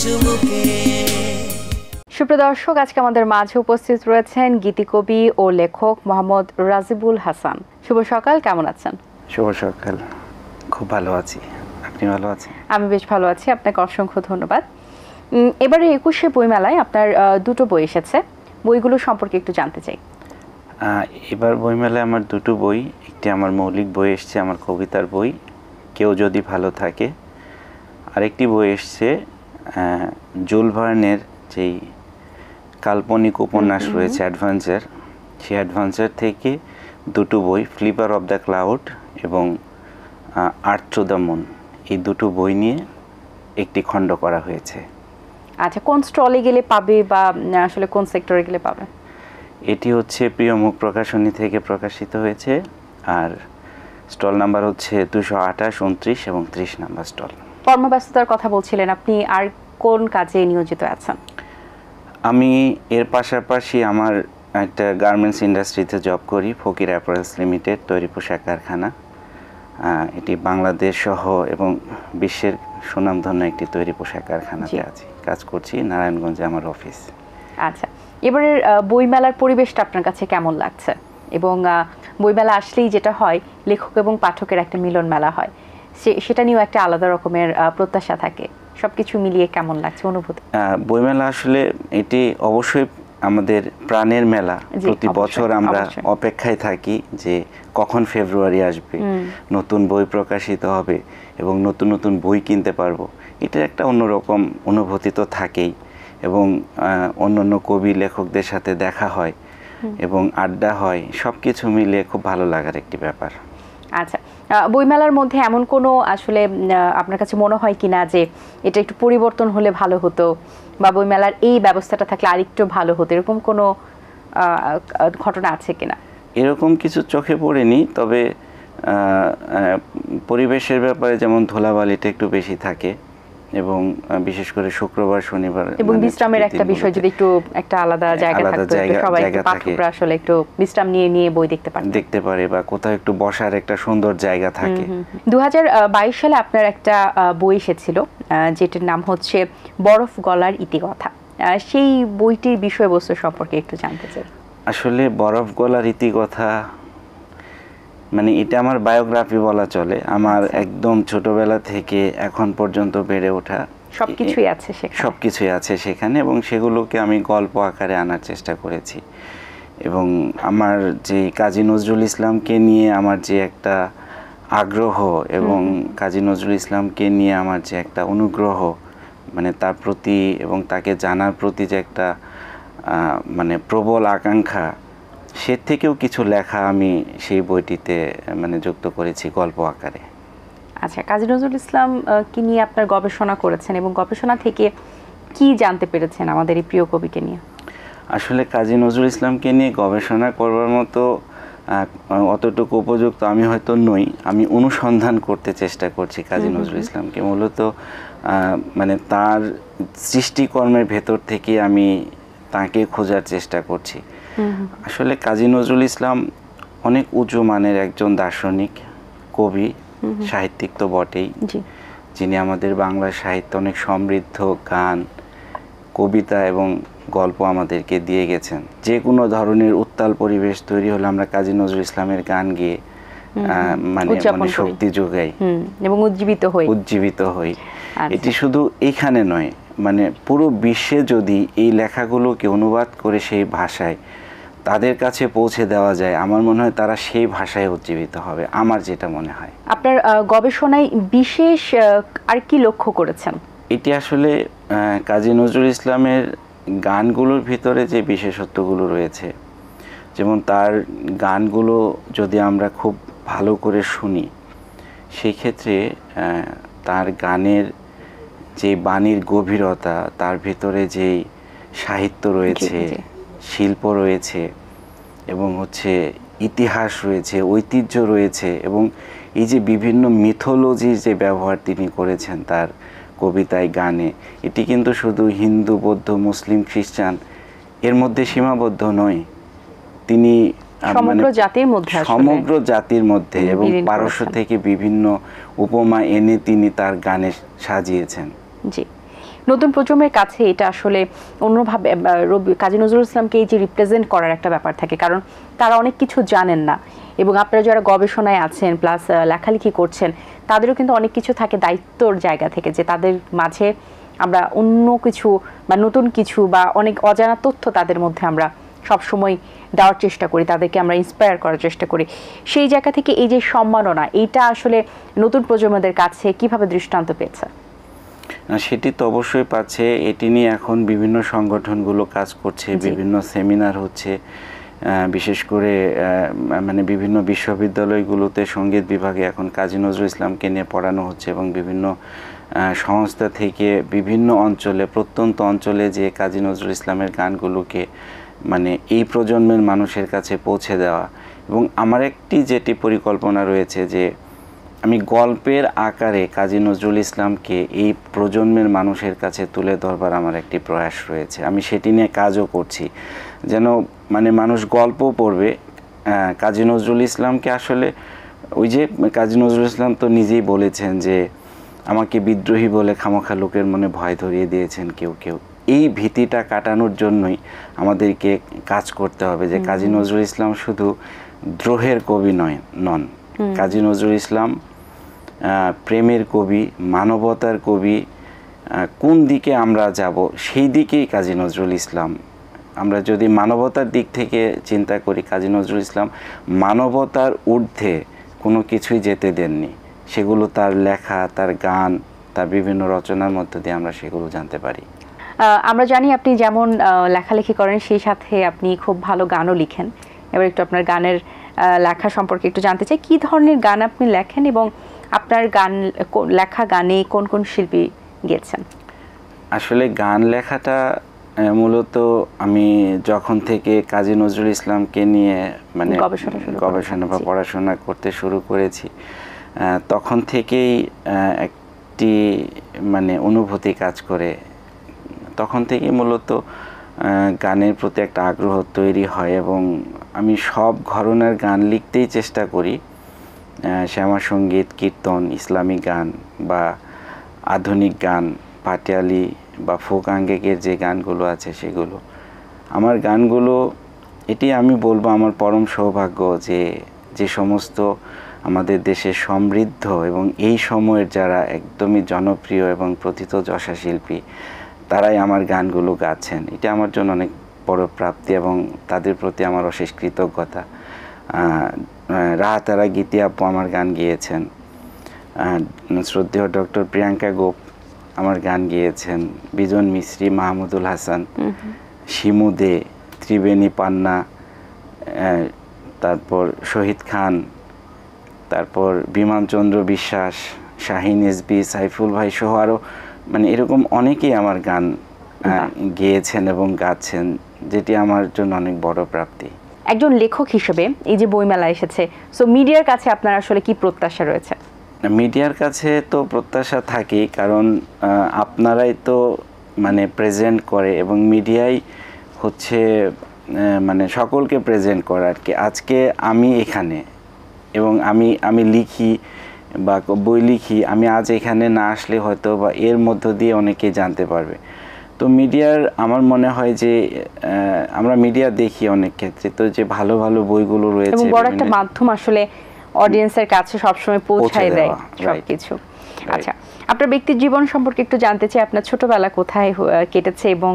চুমুকে। সুপ্রিয় দর্শক, আজকে আমাদের মাঝে উপস্থিত রয়েছেন গীতিকবি ও লেখক মোহাম্মদ রাজিবুল হাসান। শুভ সকাল, কেমন আছেন? শুভ সকাল, খুব ভালো আছি। আপনি ভালো আছেন? আমি বেশ ভালো আছি, আপনাকে অসংখ্য ধন্যবাদ। এবারে 21শে বইমেলায় আপনার দুটো বই এসেছে, বইগুলো সম্পর্কে একটু জানতে চাই। এবার বইমেলায় আমার দুটো বই, একটি আমার মৌলিক বই এসছে, আমার কবিতার বই কেউ যদি ভালো থাকে। আরেকটি বই এসছে জুল ভার্নের যেই কাল্পনিক উপন্যাস রয়েছে অ্যাডভেঞ্চার, সেই অ্যাডভেঞ্চার থেকে দুটো বই, ফ্লিপার অফ দ্য ক্লাউড এবং আর্থ টু দ্য মুন, এই দুটো বই নিয়ে একটি খণ্ড করা হয়েছে। আচ্ছা, কোন স্টলে গেলে পাবে বা আসলে কোন সেক্টরে গেলে পাবে? এটি হচ্ছে প্রিয় মুখ প্রকাশনী থেকে প্রকাশিত হয়েছে, আর স্টল নাম্বার হচ্ছে 228, 29 এবং 30 নাম্বার স্টল। কর্মব্যস্ততার কথা বলছিলেন, আপনি আর কোন কাজে নিয়োজিত আছেন? আমি এর পাশাপাশি আমার একটা গার্মেন্টস ইন্ডাস্ট্রিতে জব করি, ফকির অ্যাপারেলস লিমিটেড, তৈরি পোশাক কারখানা। এটি বাংলাদেশ সহ এবং বিশ্বের সুনামধন্য একটি তৈরি পোশাক কারখানাতে আছি, কাজ করছি, নারায়ণগঞ্জে আমার অফিস। আচ্ছা, এবারের বইমেলার পরিবেশটা আপনার কাছে কেমন লাগছে? এবং বইমেলা আসলেই যেটা হয়, লেখক এবং পাঠকের একটা মিলন মেলা হয়, সেটা নিয়েও একটা আলাদা রকমের প্রত্যাশা থাকে। সবকিছু মিলিয়ে কেমন লাগছে অনুভূতি? বইমেলা আসলে এটি অবশ্যই আমাদের প্রাণের মেলা। প্রতি বছর আমরা অপেক্ষায় থাকি যে কখন ফেব্রুয়ারি আসবে, নতুন বই প্রকাশিত হবে এবং নতুন নতুন বই কিনতে পারবো। এটা একটা অন্যরকম অনুভূতি তো থাকেই, এবং অন্যান্য কবি লেখকদের সাথে দেখা হয় এবং আড্ডা হয়, সব কিছু মিলে খুব ভালো লাগার একটি ব্যাপার। আচ্ছা, বইমেলার মধ্যে এমন কোনো আসলে আপনার কাছে মনে হয় কিনা যে এটা একটু পরিবর্তন হলে ভালো হতো, বা বইমেলার এই ব্যবস্থাটা থাকলে আরেকটু ভালো হতো, এরকম কোনো ঘটনা আছে কিনা? এরকম কিছু চোখে পড়েনি, তবে পরিবেশের ব্যাপারে যেমন ধুলাবালিটা একটু বেশি থাকে, এবং বিশেষ করে শুক্রবার শনিবার এবং বিশ্রামের একটা বিষয়, যদি একটু একটা আলাদা জায়গা থাকতো, সবাই পাঠকরা আসলে একটু বিশ্রাম নিয়ে বই দেখতে পারে, বা কোথাও একটু বসার একটা সুন্দর জায়গা থাকে। 2022 সালে আপনার একটা বই এসেছিল যেটার নাম হচ্ছে বরফ গলার ইতিকথা। সেই বইটির বিষয়বস্তু সম্পর্কে একটু জানতে চাই। আসলে বরফ গলার ইতিকথা মানে এটা আমার বায়োগ্রাফি বলা চলে। আমার একদম ছোটবেলা থেকে এখন পর্যন্ত বেড়ে ওঠা সবকিছুই আছে সেখানে, এবং সেগুলোকে আমি গল্প আকারে আনার চেষ্টা করেছি। এবং আমার যে কাজী নজরুল ইসলামকে নিয়ে আমার যে একটা আগ্রহ, এবং কাজী নজরুল ইসলামকে নিয়ে আমার যে একটা অনুগ্রহ, মানে তার প্রতি এবং তাকে জানার প্রতি যে একটা মানে প্রবল আকাঙ্ক্ষা, সে থেকেও কিছু লেখা আমি সেই বইটিতে মানে যুক্ত করেছি গল্প আকারে। আচ্ছা, কাজী নজরুল ইসলাম কি নিয়ে আপনার গবেষণা করেছেন, এবং গবেষণা থেকে কি জানতে পেরেছেন আমাদের এই প্রিয় কবিকে নিয়ে? আসলে কাজী নজরুল ইসলামকে নিয়ে গবেষণা করবার মতো অতটুকু উপযুক্ত আমি হয়তো নই। আমি অনুসন্ধান করতে চেষ্টা করছি কাজী নজরুল ইসলামকে, মূলত মানে তার সৃষ্টিকর্মের ভেতর থেকে আমি তাকে খোঁজার চেষ্টা করছি। আসলে কাজী নজরুল ইসলাম অনেক উঁচু মানের একজন দার্শনিক, কবি, সাহিত্যিক তো বটেই, যিনি আমাদের বাংলা সাহিত্যে অনেক সমৃদ্ধ গান, কবিতা এবং গল্প আমাদেরকে দিয়ে গেছেন। যে কোনো ধরনের উত্তাল পরিবেশ তৈরি হলে আমরা কাজী নজরুল ইসলামের গান গিয়ে মানে শক্তি যোগাই এবং উজ্জীবিত হই। এটি শুধু এইখানে নয়, মানে পুরো বিশ্বে যদি এই লেখাগুলোকে অনুবাদ করে সেই ভাষায় তাদের কাছে পৌঁছে দেওয়া যায়, আমার মনে হয় তারা সেই ভাষায় উজ্জীবিত হবে, আমার যেটা মনে হয়। আপনার গবেষণায় বিশেষ আর কি লক্ষ্য করেছেন? এটি আসলে কাজী নজরুল ইসলামের গানগুলোর ভিতরে যে বিশেষত্বগুলো রয়েছে, যেমন তার গানগুলো যদি আমরা খুব ভালো করে শুনি, সেই ক্ষেত্রে তার গানের যে বাণীর গভীরতা, তার ভিতরে যেই সাহিত্য রয়েছে, শিল্প রয়েছে, এবং ইতিহাস রয়েছে, ঐতিহ্য রয়েছে, এবং এই যে বিভিন্ন মিথোলজির যে ব্যবহার তিনি করেছেন তার কবিতায়, গানে, এটি কিন্তু শুধু হিন্দু, বৌদ্ধ, মুসলিম, খ্রিস্টান এর মধ্যে সীমাবদ্ধ নয়। তিনি সমগ্র জাতির মধ্যে এবং পারস্য থেকে বিভিন্ন উপমা এনে তিনি তার গানে সাজিয়েছেন। জি, নতুন প্রজন্মের কাছে এটা আসলে অন্যভাবে কাজী নজরুল ইসলামকে এই যে রিপ্রেজেন্ট করার একটা ব্যাপার থাকে, কারণ তারা অনেক কিছু জানেন না, এবং আপনারা যারা গবেষণায় আছেন প্লাস লেখালেখি করছেন তাদেরও কিন্তু অনেক কিছু থাকে দায়িত্বর জায়গা থেকে, যে তাদের মাঝে আমরা অন্য কিছু বা নতুন কিছু বা অনেক অজানা তথ্য তাদের মধ্যে আমরা সবসময় দেওয়ার চেষ্টা করি, তাদেরকে আমরা ইন্সপায়ার করার চেষ্টা করি। সেই জায়গা থেকে এই যে সম্মাননা, এইটা আসলে নতুন প্রজন্মদের কাছে কিভাবে দৃষ্টান্ত পেয়েছে? সেটি তো অবশ্যই পাচ্ছে। এটি নিয়ে এখন বিভিন্ন সংগঠনগুলো কাজ করছে, বিভিন্ন সেমিনার হচ্ছে, বিশেষ করে মানে বিভিন্ন বিশ্ববিদ্যালয়গুলোতে সঙ্গীত বিভাগে এখন কাজী নজরুল ইসলামকে নিয়ে পড়ানো হচ্ছে, এবং বিভিন্ন সংস্থা থেকে বিভিন্ন অঞ্চলে, প্রত্যন্ত অঞ্চলে যে কাজী নজরুল ইসলামের গানগুলোকে মানে এই প্রজন্মের মানুষের কাছে পৌঁছে দেওয়া। এবং আমার যেটি পরিকল্পনা রয়েছে যে আমি গল্পের আকারে কাজী নজরুল ইসলামকে এই প্রজন্মের মানুষের কাছে তুলে ধরবার আমার একটি প্রয়াস রয়েছে। আমি সেটি নিয়ে কাজও করছি, যেন মানে মানুষ গল্প পড়বে। কাজী নজরুল ইসলামকে আসলে ওই যে কাজী নজরুল ইসলাম তো নিজেই বলেছেন যে আমাকে বিদ্রোহী বলে খামোখা লোকের মনে ভয় ধরিয়ে দিয়েছেন কেউ কেউ। এই ভীতিটা কাটানোর জন্যই আমাদেরকে কাজ করতে হবে, যে কাজী নজরুল ইসলাম শুধু দ্রোহের কবি নন। কাজী নজরুল ইসলাম প্রেমের কবি, মানবতার কবি। কোন দিকে আমরা যাব সেই দিকেই কাজী নজরুল ইসলাম। আমরা যদি মানবতার দিক থেকে চিন্তা করি, কাজী নজরুল ইসলাম মানবতার ঊর্ধ্বে কোনো কিছুই যেতে দেননি। সেগুলো তার লেখা, তার গান, তার বিভিন্ন রচনার মধ্য দিয়ে আমরা সেগুলো জানতে পারি। আমরা জানি আপনি যেমন লেখালেখি করেন, সেই সাথে আপনি খুব ভালো গানও লিখেন। এবার একটু আপনার গানের লেখা সম্পর্কে একটু জানতে চাই, কি ধরনের গান আপনি লেখেন এবং আপনার গান লেখা গানে কোন কোন শিল্পী গেয়েছেন? আসলে গান লেখাটা মূলত আমি যখন থেকে কাজী নজরুল ইসলামকে নিয়ে মানে গবেষণা বা পড়াশোনা করতে শুরু করেছি, তখন থেকেই একটি মানে অনুভূতি কাজ করে। তখন থেকেই মূলত গানের প্রতি একটা আগ্রহ তৈরি হয়, এবং আমি সব ঘরানার গান লিখতেই চেষ্টা করি। শ্যামা সঙ্গীত, কীর্তন, ইসলামিক গান বা আধুনিক গান, পাটিয়ালি বা ফোক আঙ্গিকের যে গানগুলো আছে সেগুলো। আমার গানগুলো, এটি আমি বলবো আমার পরম সৌভাগ্য যে সমস্ত আমাদের দেশের সমৃদ্ধ এবং এই সময়ের যারা একদমই জনপ্রিয় এবং প্রথিতযশা শিল্পী, তারাই আমার গানগুলো গাচ্ছেন। এটা আমার জন্য অনেক বড় প্রাপ্তি, এবং তাদের প্রতি আমার অশেষ কৃতজ্ঞতা। রাহাতারা গীতি আপু আমার গান গেয়েছেন, শ্রদ্ধেয় ডক্টর প্রিয়াঙ্কা গোপ আমার গান গেয়েছেন, বিজন মিস্ত্রি, মাহমুদুল হাসান, শিমু দে, ত্রিবেণী পান্না, তারপর শহীদ খান, তারপর বিমানচন্দ্র বিশ্বাস, শাহিন এসবি, সাইফুল ভাই সহ আরও মানে এরকম অনেকেই আমার গান গেয়েছেন এবং গাচ্ছেন, যেটি আমার জন্য অনেক বড় প্রাপ্তি। একজন লেখক হিসেবে এই যে বইমেলা এসেছে, সো মিডিয়ার কাছে আপনার আসলে কি প্রত্যাশা রয়েছে? মিডিয়ার কাছে তো প্রত্যাশা থাকেই, কারণ আপনারাই তো মানে প্রেজেন্ট করে, এবং মিডিয়াই হচ্ছে মানে সকলকে প্রেজেন্ট করে আর কি। আজকে আমি এখানে এবং আমি লিখি বা বই লিখি, আমি আজ এখানে না আসলে হয়তো বা এর মধ্য দিয়ে অনেকেই জানতে পারবে। তো মিডিয়ার আমার মনে হয় যে আমরা মিডিয়া দেখি অনেক ক্ষেত্রে, তো যে ভালো ভালো বইগুলো রয়েছে এবং বড় একটা মাধ্যম আসলে অডিয়েন্সের কাছে সবসময় পৌঁছায় দেয় সবকিছু। আচ্ছা, আপনার ব্যক্তির জীবন সম্পর্কে একটু জানতে চাই। আপনার ছোটবেলা কোথায় কেটেছে এবং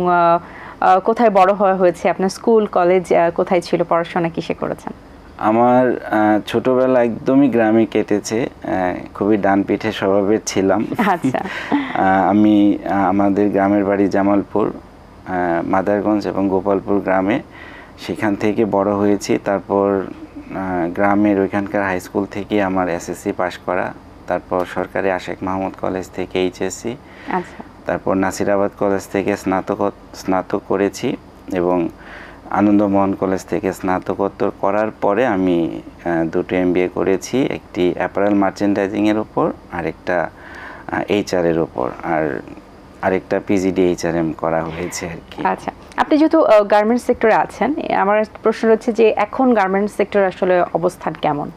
কোথায় বড় হওয়া হয়েছে? আপনার স্কুল কলেজ কোথায় ছিল? পড়াশোনা কিসে করেছেন? আমার ছোটবেলা একদমই গ্রামে কেটেছে, খুবই ডানপিঠে স্বভাবের ছিলাম। আচ্ছা। আমি আমাদের গ্রামের বাড়ি জামালপুর, মাদারগঞ্জ এবং গোপালপুর গ্রামে, সেখান থেকে বড় হয়েছি। তারপর গ্রামের ওইখানকার হাই স্কুল থেকে আমার এসএসসি পাশ করা, তারপর সরকারি আশেক মাহমুদ কলেজ থেকে এইচএসসি, তারপর নাসিরাবাদ কলেজ থেকে স্নাতক করেছি, এবং আনন্দমোহন কলেজ থেকে স্নাতকোত্তর করার পরে আমি দুটো এমবিএ করেছি, একটি অ্যাপারেল মার্চেন্ডাইজিংয়ের উপর, আরেকটা এইচআরের উপর, আর আরেকটা পিজিডি এইচআরএম করা হয়েছে আর কি। আচ্ছা, আপনি যেহেতু গার্মেন্টস সেক্টরে আছেন, আমার প্রশ্ন হচ্ছে যে এখন গার্মেন্টস সেক্টর আসলে অবস্থান কেমন?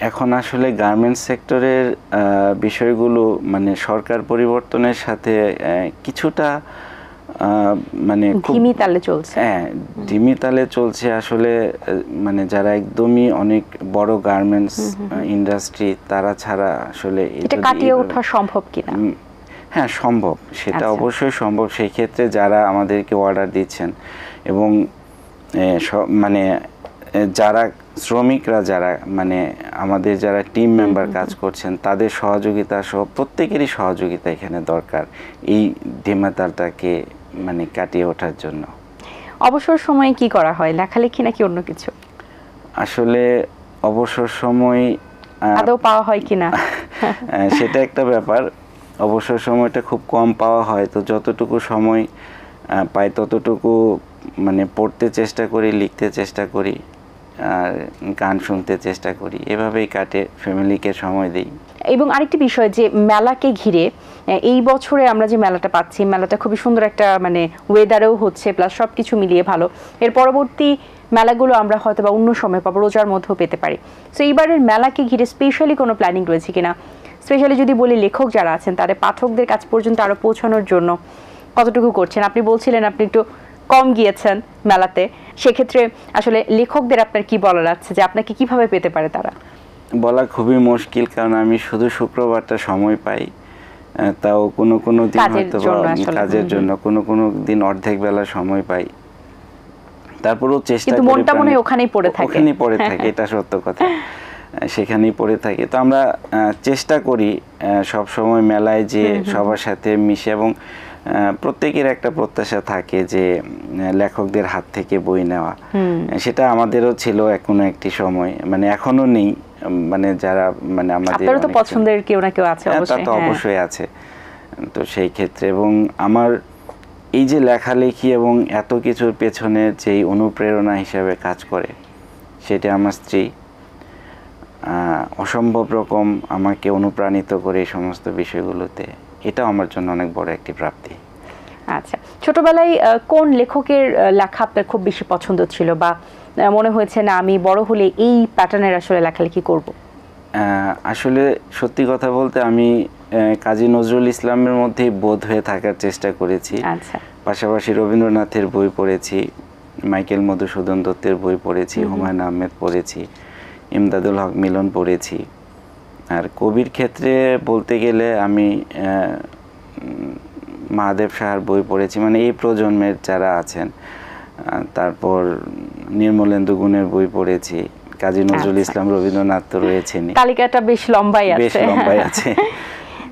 এখন আসলে গার্মেন্টস সেক্টরের বিষয়গুলো মানে সরকার পরিবর্তনের সাথে কিছুটা মানে ধিমি তালে চলছে। হ্যাঁ, ধিমি তালে চলছে আসলে। মানে যারা একদমই অনেক বড় গার্মেন্টস ইন্ডাস্ট্রি তারা ছাড়া আসলে এটা কাটিয়ে ওঠা সম্ভব কিনা? হ্যাঁ, সম্ভব, সেটা অবশ্যই সম্ভব। সেই ক্ষেত্রে যারা আমাদেরকে অর্ডার দিচ্ছেন এবং মানে যারা শ্রমিকরা, যারা মানে আমাদের যারা টিম মেম্বার কাজ করছেন, তাদের সহযোগিতা সহ প্রত্যেকেরই সহযোগিতা এখানে দরকার এই ধিমাতালটাকে মানে কাটিয়ে ওঠার জন্য। অবসর সময়ে কি করা হয়, লেখালেখি নাকি অন্য কিছু? আসলে অবসর সময় আদৌ পাওয়া হয় কিনা সেটা একটা ব্যাপার। অবসর সময়টা খুব কম পাওয়া হয়, তো যতটুকু সময় পাই ততটুকু মানে পড়তে চেষ্টা করি, লিখতে চেষ্টা করি, আর গান শুনতে চেষ্টা করি, এভাবেই কাটে, ফ্যামিলিকে সময় দিই। এবং আরেকটি বিষয় যে মেলাকে ঘিরে এই বছরে আমরা যে মেলাটা পাচ্ছি, মেলাটা খুবই সুন্দর একটা মানে ওয়েদারেও হচ্ছে, প্লাস সব কিছু মিলিয়ে ভালো। এর পরবর্তী মেলাগুলো আমরা হয়তো বা অন্য সময় পাবো, রোজার মধ্যেও পেতে পারি। সো এইবারের মেলাকে ঘিরে স্পেশালি কোনো প্ল্যানিং রয়েছে কিনা? স্পেশালি যদি বলি লেখক যারা আছেন তাদের পাঠকদের কাছ পর্যন্ত আরও পৌঁছানোর জন্য কতটুকু করছেন? আপনি বলছিলেন আপনি একটু কম গিয়েছেন মেলাতে, সেক্ষেত্রে আসলে লেখকদের আপনার কি বলার আছে যে আপনাকে কিভাবে পেতে পারে তারা? বলা খুবই মুশকিল, কারণ আমি শুধু শুক্রবারটা সময় পাই, তাও কোনো কোনো দিন হয়তো কাজের জন্য, কোনো দিন অর্ধেক বেলা সময় পাই। তারপরেও চেষ্টা করি, মনটা মনে হয় ওখানেই পড়ে থাকে, এটা সত্য কথা, সেখানেই পড়ে থাকে। তো আমরা চেষ্টা করি সব সময় মেলায় যে সবার সাথে মিশে, এবং প্রত্যেকের একটা প্রত্যাশা থাকে যে লেখকদের হাত থেকে বই নেওয়া। সেটা আমাদেরও ছিল এখনো একটি সময়, মানে এখনো নেই, মানে যারা মানে আমাদের তো পছন্দের কেউ না কেউ আছে, তা তো অবশ্যই আছে। তো সেই ক্ষেত্রে এবং আমার এই যে লেখালেখি এবং এত কিছুর পেছনে যেই অনুপ্রেরণা হিসাবে কাজ করে, সেটা আমার স্ত্রী অসম্ভব রকম আমাকে অনুপ্রাণিত করে এই সমস্ত বিষয়গুলোতে। এটা আমার জন্য অনেক বড় একটি প্রাপ্তি। আচ্ছা, ছোটবেলায় কোন লেখকের লেখা আপনার খুব বেশি পছন্দ ছিল, বা মনে হয়েছে না আমি বড় হলে এই প্যাটার্নের আসলে লেখালেখি করব? আসলে সত্যি কথা বলতে আমি কাজী নজরুল ইসলামের মধ্যেই বোধ হয়ে থাকার চেষ্টা করেছি। আচ্ছা, পাশাপাশি রবীন্দ্রনাথের বই পড়েছি, মাইকেল মধুসূদন দত্তের বই পড়েছি, হুমায়ুন আহমেদ পড়েছি, ইমদাদুল হক মিলন পড়েছি। আর কবির ক্ষেত্রে বলতে গেলে আমি মাহাদেব সাহার বই পড়েছি, মানে এই প্রজন্মের যারা আছেন। তারপর নির্মলেন্দু গুণের বই পড়েছি, কাজী নজরুল ইসলাম, রবীন্দ্রনাথ তো রয়েছেন, তালিকাটা বেশ লম্বাই আছে।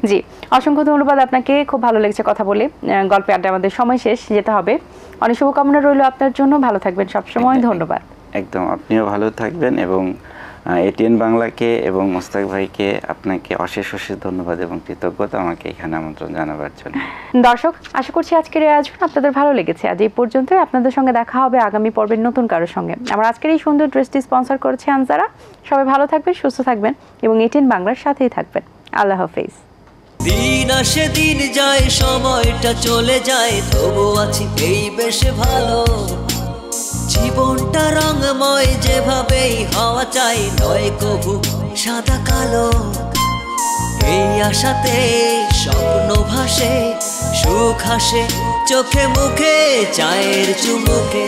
জি, অসংখ্য ধন্যবাদ আপনাকে, খুব ভালো লেগেছে কথা বলে। গল্পে আড্ডা আমাদের সময় শেষ, যেতে হবে। অনেক শুভকামনা রইল আপনার জন্য, ভালো থাকবেন সবসময়। ধন্যবাদ। একদম, আপনিও ভালো থাকবেন, এবং এটিএন বাংলাকে এবং মোস্তাক ভাইকে আপনাকে অশেষ ধন্যবাদ এবং কৃতজ্ঞতা আমাকে এখানে আমন্ত্রণ জানাবার জন্য। দর্শক, আশা করছি আজকের এই আয়োজন আপনাদের ভালো লেগেছে। আজ এই পর্যন্তই, আপনাদের সঙ্গে দেখা হবে আগামী পর্বের নতুন কারোর সঙ্গে। আমার আজকের এই সুন্দর ড্রেসটি স্পন্সর করেছে আনজারা। সবাই ভালো থাকবেন, সুস্থ থাকবেন এবং এটিএন বাংলার সাথেই থাকবেন। আল্লাহ হাফেজ। দিন আসে দিন যায়, সময়টা চলে যায়, তবু আছি এই বেশ ভালো। জীবনটা রঙময়, যেভাবেই হওয়া চাই, নয় কবু সাদা কালো। এই আশাতে স্বপ্ন ভাসে, সুখ হাসে চোখে মুখে, চায়ের চুমুকে।